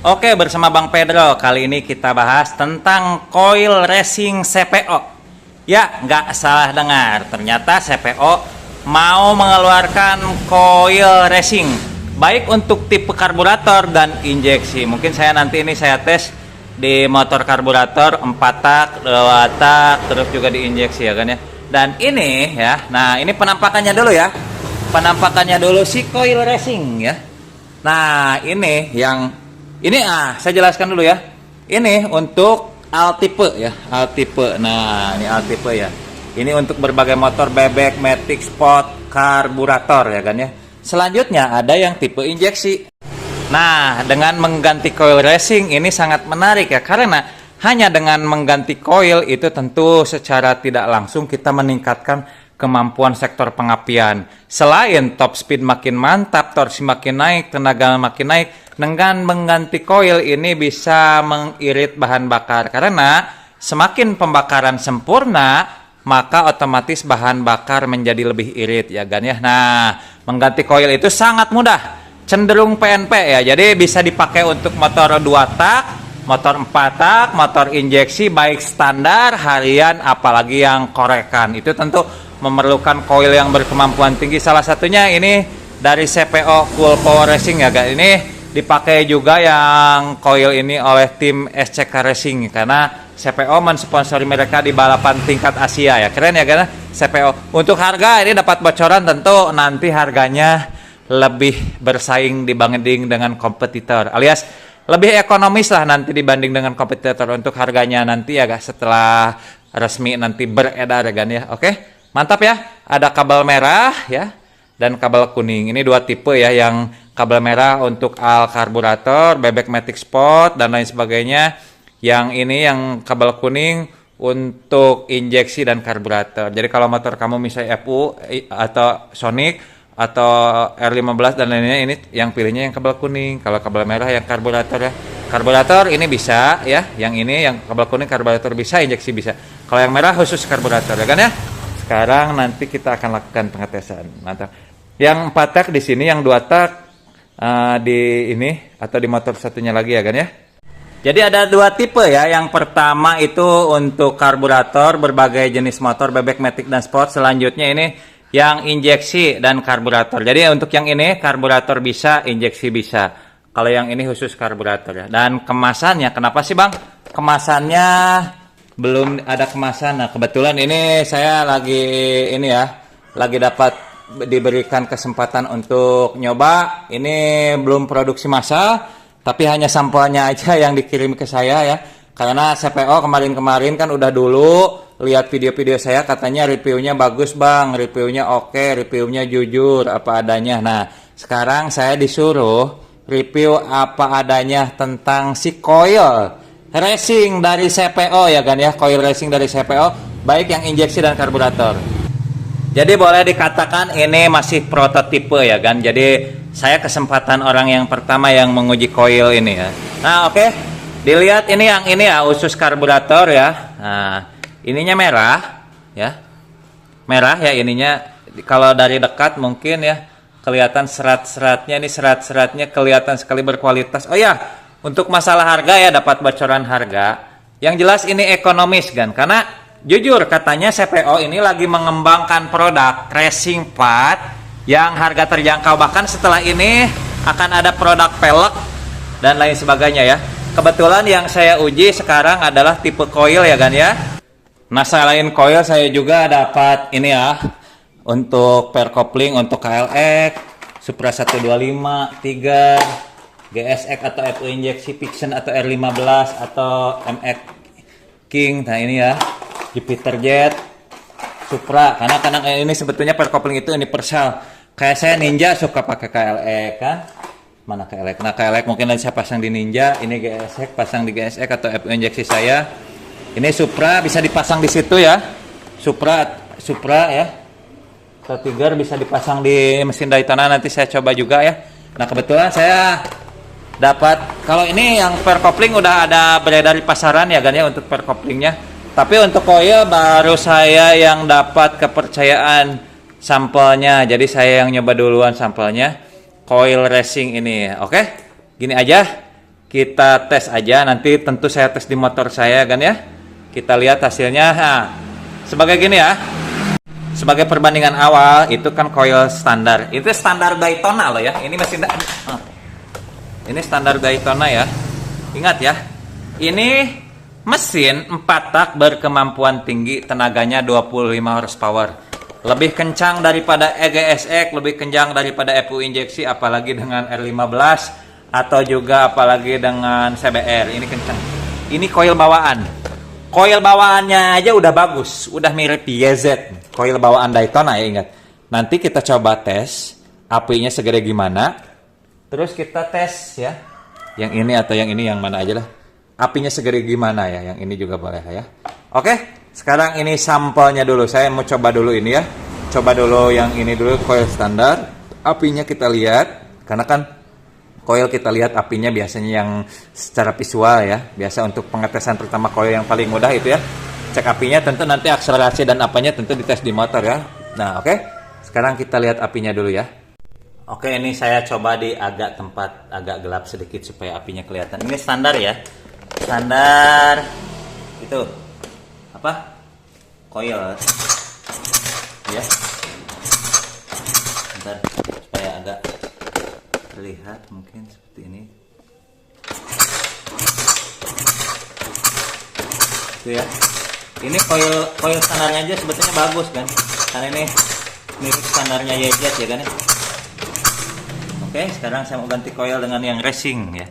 Oke, bersama Bang Pedro. Kali ini kita bahas tentang coil racing CPO. Ya, nggak salah dengar. Ternyata CPO mau mengeluarkan coil racing. Baik untuk tipe karburator dan injeksi. Mungkin nanti saya tes di motor karburator 4 tak, 2 tak, terus juga di injeksi ya kan ya. Dan ini ya, nah ini penampakannya dulu ya. Penampakannya dulu si coil racing ya. Nah, saya jelaskan dulu ya. Ini untuk Altipe ya, Altipe. Nah, ini Altipe ya. Ini untuk berbagai motor bebek, matic, sport, karburator ya kan ya. Selanjutnya ada yang tipe injeksi. Nah, dengan mengganti coil racing ini sangat menarik ya, karena hanya dengan mengganti coil itu tentu secara tidak langsung kita meningkatkan kemampuan sektor pengapian. Selain top speed makin mantap, torsi makin naik, tenaga makin naik, dengan mengganti coil ini bisa mengirit bahan bakar. Karena semakin pembakaran sempurna, maka otomatis bahan bakar menjadi lebih irit ya kan ya. Nah, mengganti coil itu sangat mudah, cenderung PNP ya. Jadi bisa dipakai untuk motor 2 tak, motor 4 tak, motor injeksi baik standar, harian, apalagi yang korekan. Itu tentu memerlukan coil yang berkemampuan tinggi. Salah satunya ini dari CPO Cool Power Racing ya guys. Ini dipakai juga yang coil ini oleh tim SCK Racing, karena CPO mensponsori mereka di balapan tingkat Asia ya. Keren ya guys CPO. Untuk harga ini dapat bocoran, tentu nanti harganya lebih bersaing dibanding dengan kompetitor, alias lebih ekonomis lah nanti dibanding dengan kompetitor. Untuk harganya nanti ya guys, setelah resmi nanti beredar ya kan ya. Oke, mantap ya. Ada kabel merah ya dan kabel kuning. Ini 2 tipe ya, yang kabel merah untuk al karburator, bebek matic sport dan lain sebagainya. Yang ini yang kabel kuning untuk injeksi dan karburator. Jadi kalau motor kamu misalnya FU atau Sonic atau R15 dan lainnya, ini yang pilihnya yang kabel kuning. Kalau kabel merah yang karburator ya. Karburator ini bisa ya, yang ini yang kabel kuning karburator bisa, injeksi bisa. Kalau yang merah khusus karburator ya kan ya. Sekarang nanti kita akan lakukan pengetesan. Mantap. Yang 4 tak di sini, yang 2 tak di ini atau di motor satunya lagi ya kan ya. Jadi ada 2 tipe ya. Yang pertama itu untuk karburator berbagai jenis motor bebek, matic dan sport. Selanjutnya ini yang injeksi dan karburator. Jadi untuk yang ini karburator bisa, injeksi bisa. Kalau yang ini khusus karburator ya. Dan kemasannya, kenapa sih Bang kemasannya belum ada kemasan? Nah, kebetulan ini saya lagi dapat diberikan kesempatan untuk nyoba. Ini belum produksi massal, tapi hanya sampelnya aja yang dikirim ke saya ya. Karena CPO kemarin-kemarin kan udah dulu lihat video-video saya, katanya reviewnya bagus Bang, reviewnya oke, reviewnya jujur apa adanya. Nah, sekarang saya disuruh review apa adanya tentang si coil racing dari CPO ya kan ya, coil racing dari CPO, baik yang injeksi dan karburator. Jadi boleh dikatakan ini masih prototipe ya kan. Jadi saya kesempatan orang yang pertama yang menguji coil ini ya. Nah, oke. Dilihat ini yang ini ya, usus karburator ya. Nah, ininya merah ya. Merah ya ininya. Kalau dari dekat mungkin ya kelihatan serat-seratnya, ini serat-seratnya kelihatan sekali berkualitas. Oh ya, untuk masalah harga ya, dapat bocoran harga. Yang jelas ini ekonomis kan, karena jujur katanya CPO ini lagi mengembangkan produk racing part yang harga terjangkau. Bahkan setelah ini akan ada produk pelek dan lain sebagainya ya. Kebetulan yang saya uji sekarang adalah tipe coil ya kan ya. Nah, selain coil saya juga dapat ini ya, untuk per coupling untuk KLX, Supra 125, Tiger, GSX atau FU injeksi, Fiction atau R15 atau MX King. Nah ini ya, Jupiter Jet, Supra. Karena kadang ini sebetulnya per coupling itu universal. Kayak saya Ninja suka pakai KLX kan. Mana KLX? Nah KLX mungkin nanti saya pasang di Ninja. Ini GSX pasang di GSX atau FU injeksi saya. Ini Supra bisa dipasang di situ ya. Supra ya. Atau Tiger bisa dipasang di mesin Daytona, nanti saya coba juga ya. Nah kebetulan saya dapat, kalau ini yang per coupling udah ada beredar di pasaran ya kan ya untuk per couplingnya. Tapi untuk coil baru saya yang dapat kepercayaan sampelnya. Jadi saya yang nyoba duluan sampelnya coil racing ini. Oke, gini aja. kita tes aja. Nanti tentu saya tes di motor saya kan ya. Kita lihat hasilnya. Nah, sebagai gini ya. Sebagai perbandingan awal itu kan coil standar. Itu standar Daytona loh ya. Ini mesin ini standar Daytona ya. Ingat ya. Ini mesin 4 tak berkemampuan tinggi, tenaganya 25 horsepower. Lebih kencang daripada EGSX, lebih kencang daripada FU injeksi, apalagi dengan R15 atau juga apalagi dengan CBR. Ini kencang. Ini coil bawaan. Coil bawaannya aja udah bagus, udah mirip YZ. Coil bawaan Daytona ya, ingat. Nanti kita coba tes apinya segede gimana. Terus kita tes ya. Yang ini atau yang ini, yang mana aja lah. Apinya segede gimana ya. Yang ini juga boleh ya. Oke, sekarang ini sampelnya dulu. Saya mau coba dulu ini ya. Coba dulu yang ini dulu, coil standar. Apinya kita lihat. Karena kan coil kita lihat apinya biasanya yang secara visual ya. Biasa untuk pengetesan pertama coil yang paling mudah itu ya. Cek apinya, tentu nanti akselerasi dan apanya tentu dites di motor ya. Nah oke, sekarang kita lihat apinya dulu ya. Oke, ini saya coba di tempat agak gelap sedikit supaya apinya kelihatan. Ini standar ya. Standar itu apa? Coil ya. Bentar, supaya agak terlihat mungkin seperti ini. Itu ya. Ini coil standarnya aja sebetulnya bagus kan. Karena ini mirip standarnya YZ ya kan ya. Oke, sekarang saya mau ganti coil dengan yang racing ya.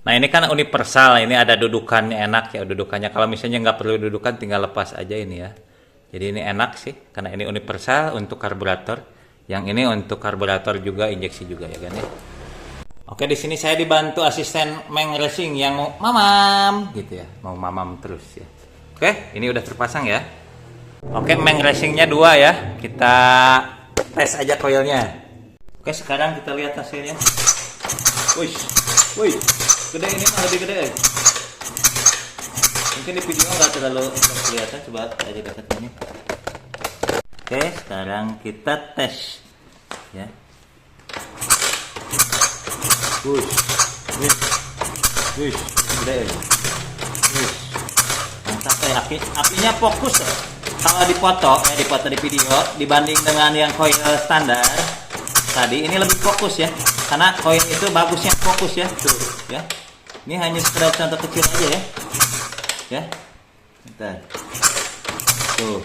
Nah ini kan universal, ini ada dudukannya, enak ya dudukannya. Kalau misalnya nggak perlu dudukan, tinggal lepas aja ini ya. Jadi ini enak sih, karena ini universal untuk karburator. Yang ini untuk karburator juga, injeksi juga ya kan ya. Oke, di sini saya dibantu asisten Meng Racing yang mau mamam gitu ya, mau mamam terus ya. Oke, ini udah terpasang ya. Oke, Meng Racingnya 2 ya. Kita tes aja coilnya. Oke, sekarang kita lihat hasilnya. Wih, wih, gede ini mah, lebih gede. Mungkin di video nggak terlalu kelihatan, coba aja dekat ini. Oke, sekarang kita tes ya. Wih, wih, wih, gede. Wih, mantap apinya fokus ya. Kalau dipoto di video dibanding dengan yang coil standar tadi, ini lebih fokus ya, karena coil itu bagusnya fokus ya, tuh ya. Ini hanya sekedar contoh kecil aja ya, bentar, tuh,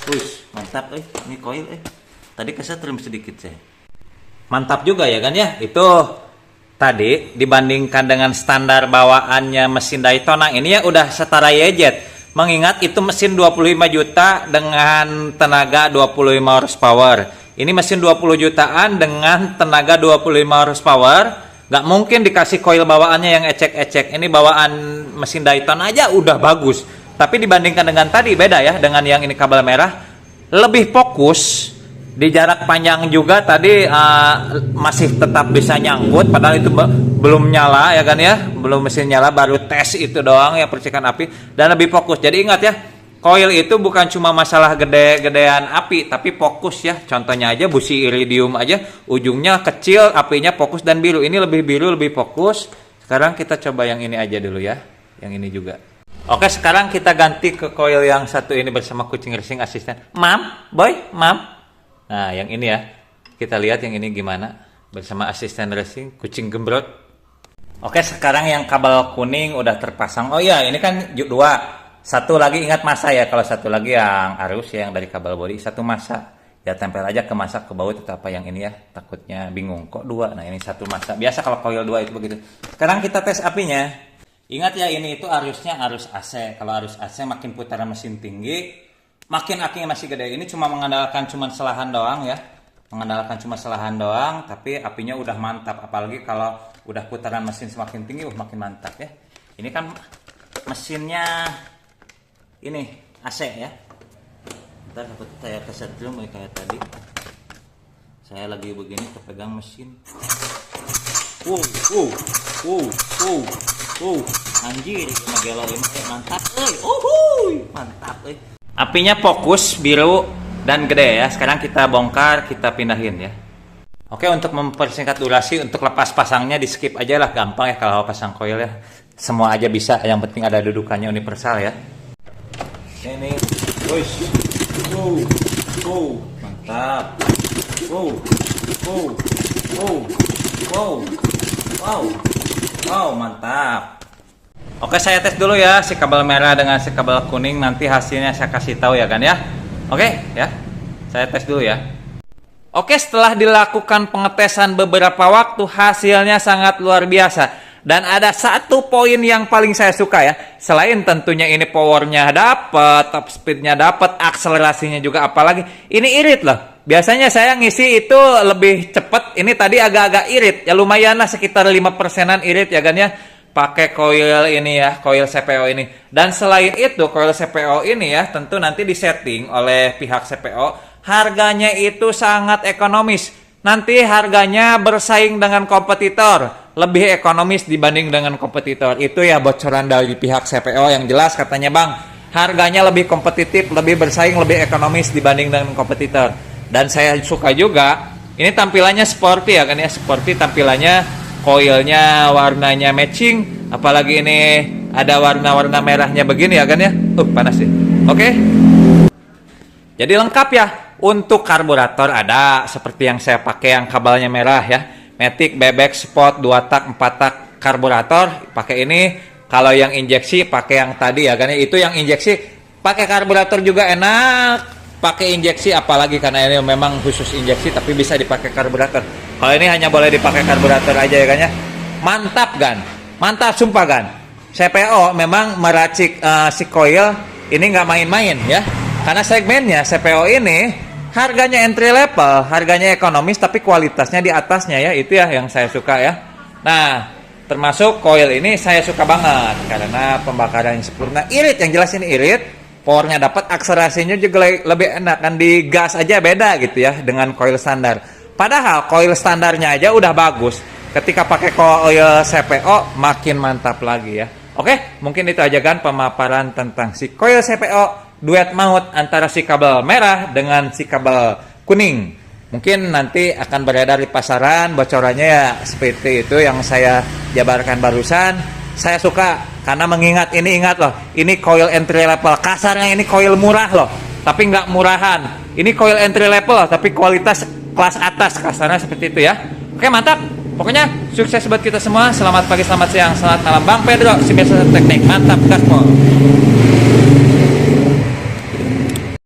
push, mantap, ini coil, tadi kesetrum sedikit saya, mantap juga ya kan ya. Itu tadi dibandingkan dengan standar bawaannya mesin Daytona, ini ya udah setara YZ. Mengingat itu mesin 25 juta dengan tenaga 25 horsepower. Ini mesin 20 jutaan dengan tenaga 25 horsepower. Nggak mungkin dikasih coil bawaannya yang ecek-ecek. Ini bawaan mesin Daytona aja udah bagus. Tapi dibandingkan dengan tadi beda ya. Dengan yang ini kabel merah. Lebih fokus. Di jarak panjang juga tadi masih tetap bisa nyangkut. Padahal itu belum nyala ya kan ya. Belum mesin nyala, baru tes itu doang ya, percikan api. Dan lebih fokus. Jadi ingat ya. Coil itu bukan cuma masalah gede-gedean api, tapi fokus ya. Contohnya aja busi iridium aja, ujungnya kecil, apinya fokus dan biru. Ini lebih biru, lebih fokus. Sekarang kita coba yang ini aja dulu ya. Yang ini juga. Oke, sekarang kita ganti ke coil yang satu ini bersama Kucing Racing asisten. Mam, boy, mam. Nah, yang ini ya. Kita lihat yang ini gimana. Bersama asisten racing, Kucing Gembrot. Oke, sekarang yang kabel kuning udah terpasang. Oh iya, ini kan 2. Satu lagi ingat masa ya, kalau satu lagi yang arus ya, yang dari kabel bodi, satu masa ya, tempel aja ke masa, ke bawah itu apa yang ini ya, takutnya bingung kok 2. Nah ini satu masa, biasa kalau coil 2 itu begitu. Sekarang kita tes apinya. Ingat ya, ini itu arusnya arus AC. Kalau arus AC makin putaran mesin tinggi, makin apinya masih gede. Ini cuma mengandalkan selahan doang ya, mengandalkan cuma selahan doang, tapi apinya udah mantap. Apalagi kalau udah putaran mesin semakin tinggi, makin mantap ya. Ini kan mesinnya ini AC ya. Ntar takut saya kesetrum kayak tadi. Saya lagi begini kepegang mesin. Anjir, magelo ini mantap mantap Apinya fokus, biru dan gede ya. Sekarang kita bongkar, kita pindahin ya. Oke, untuk mempersingkat durasi, untuk lepas pasangnya di skip aja lah, gampang ya kalau pasang coil ya. Semua aja bisa, yang penting ada dudukannya universal ya. Ini, push, mantap. Wow, mantap. Oke, saya tes dulu ya si kabel merah dengan si kabel kuning, nanti hasilnya saya kasih tahu ya kan ya. Oke ya, saya tes dulu ya. Oke, setelah dilakukan pengetesan beberapa waktu, hasilnya sangat luar biasa. Dan ada satu poin yang paling saya suka ya. Selain tentunya ini powernya dapat, top speednya dapat, akselerasinya juga apalagi. Ini irit loh. Biasanya saya ngisi itu lebih cepet. Ini tadi agak-agak irit. Ya lumayan lah, sekitar 5%-an irit ya kan ya. Pakai coil ini ya, coil CPO ini. Dan selain itu, coil CPO ini ya, tentu nanti disetting oleh pihak CPO. Harganya itu sangat ekonomis. Nanti harganya bersaing dengan kompetitor, lebih ekonomis dibanding dengan kompetitor. Itu ya bocoran dari pihak CPO yang jelas katanya, Bang. Harganya lebih kompetitif, lebih bersaing, lebih ekonomis dibanding dengan kompetitor. Dan saya suka juga, ini tampilannya sporty ya kan ya, sporty tampilannya, coilnya warnanya matching, apalagi ini ada warna-warna merahnya begini ya kan ya. Panas sih. Oke. Jadi lengkap ya. Untuk karburator ada seperti yang saya pakai yang kabelnya merah ya. Matic bebek spot 2 tak 4 tak karburator pakai ini. Kalau yang injeksi pakai yang tadi ya kan ya. Itu yang injeksi pakai karburator juga enak. Pakai injeksi apalagi karena ini memang khusus injeksi tapi bisa dipakai karburator. Kalau ini hanya boleh dipakai karburator aja ya kan ya. Mantap kan? Mantap sumpah kan. CPO memang meracik si coil ini nggak main-main ya. Karena segmennya CPO ini harganya entry level, harganya ekonomis tapi kualitasnya di atasnya ya. Itu ya yang saya suka ya. Nah, termasuk coil ini saya suka banget karena pembakaran sempurna, irit, yang jelas ini irit, powernya dapat, akselerasinya juga lebih enak kan, di gas aja beda gitu ya dengan coil standar. Padahal coil standarnya aja udah bagus. Ketika pakai coil CPO makin mantap lagi ya. Oke, mungkin itu aja kan pemaparan tentang si coil CPO duet maut antara si kabel merah dengan si kabel kuning. Mungkin nanti akan beredar di pasaran, bocorannya ya seperti itu yang saya jabarkan barusan. Saya suka karena mengingat ini, ingat loh, ini coil entry level, kasarnya ini coil murah loh, tapi nggak murahan. Ini coil entry level loh, tapi kualitas kelas atas, kasarnya seperti itu ya. Oke, mantap. Pokoknya sukses buat kita semua. Selamat pagi, selamat siang, selamat malam. Bang Pedro, si biasa teknik. Mantap, gaspol.